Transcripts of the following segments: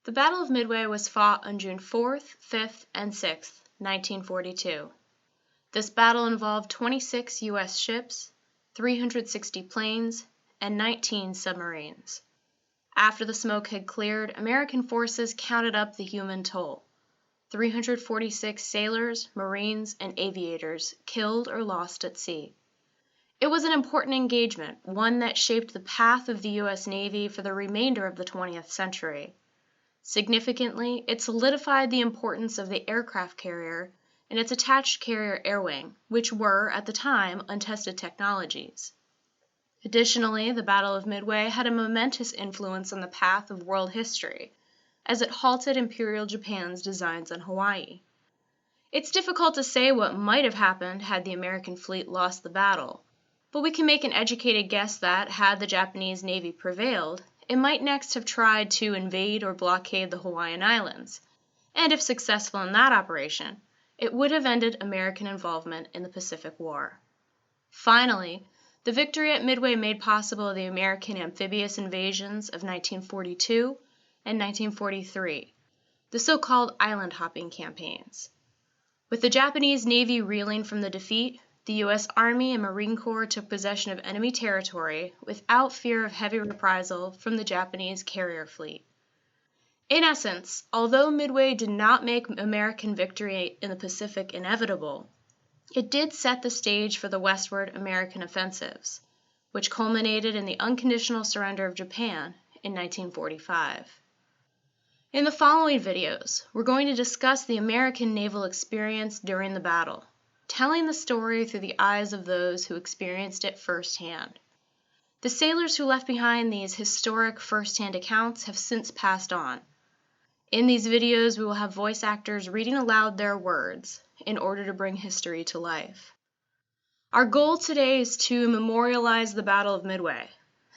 The Battle of Midway was fought on June 4th, 5th, and 6th, 1942. This battle involved 26 U.S. ships, 360 planes, and 19 submarines. After the smoke had cleared, American forces counted up the human toll: 346 sailors, marines, and aviators killed or lost at sea. It was an important engagement, one that shaped the path of the U.S. Navy for the remainder of the 20th century. Significantly, it solidified the importance of the aircraft carrier and its attached carrier air wing, which were, at the time, untested technologies. Additionally, the Battle of Midway had a momentous influence on the path of world history, as it halted Imperial Japan's designs on Hawaii. It's difficult to say what might have happened had the American fleet lost the battle, but we can make an educated guess that, had the Japanese Navy prevailed, it might next have tried to invade or blockade the Hawaiian Islands, and if successful in that operation, it would have ended American involvement in the Pacific War. Finally, the victory at Midway made possible the American amphibious invasions of 1942 and 1943, the so-called island hopping campaigns. With the Japanese Navy reeling from the defeat, the U.S. Army and Marine Corps took possession of enemy territory without fear of heavy reprisal from the Japanese carrier fleet. In essence, although Midway did not make American victory in the Pacific inevitable, it did set the stage for the westward American offensives, which culminated in the unconditional surrender of Japan in 1945. In the following videos, we're going to discuss the American naval experience during the battle, telling the story through the eyes of those who experienced it firsthand. The sailors who left behind these historic first-hand accounts have since passed on. In these videos, we will have voice actors reading aloud their words in order to bring history to life. Our goal today is to memorialize the Battle of Midway.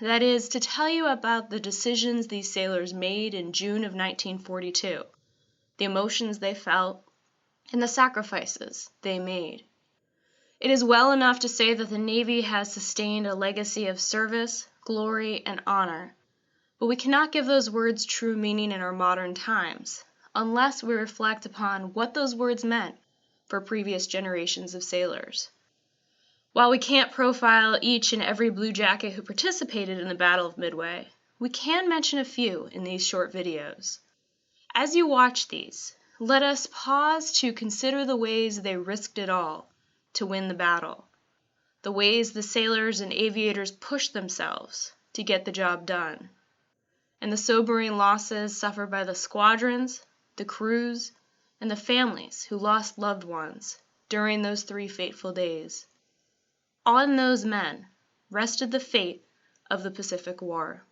That is, to tell you about the decisions these sailors made in June of 1942, the emotions they felt, and the sacrifices they made. It is well enough to say that the Navy has sustained a legacy of service, glory, and honor, but we cannot give those words true meaning in our modern times unless we reflect upon what those words meant for previous generations of sailors. While we can't profile each and every Blue Jacket who participated in the Battle of Midway, we can mention a few in these short videos. As you watch these, let us pause to consider the ways they risked it all to win the battle, the ways the sailors and aviators pushed themselves to get the job done, and the sobering losses suffered by the squadrons, the crews, and the families who lost loved ones during those 3 fateful days. On those men rested the fate of the Pacific War.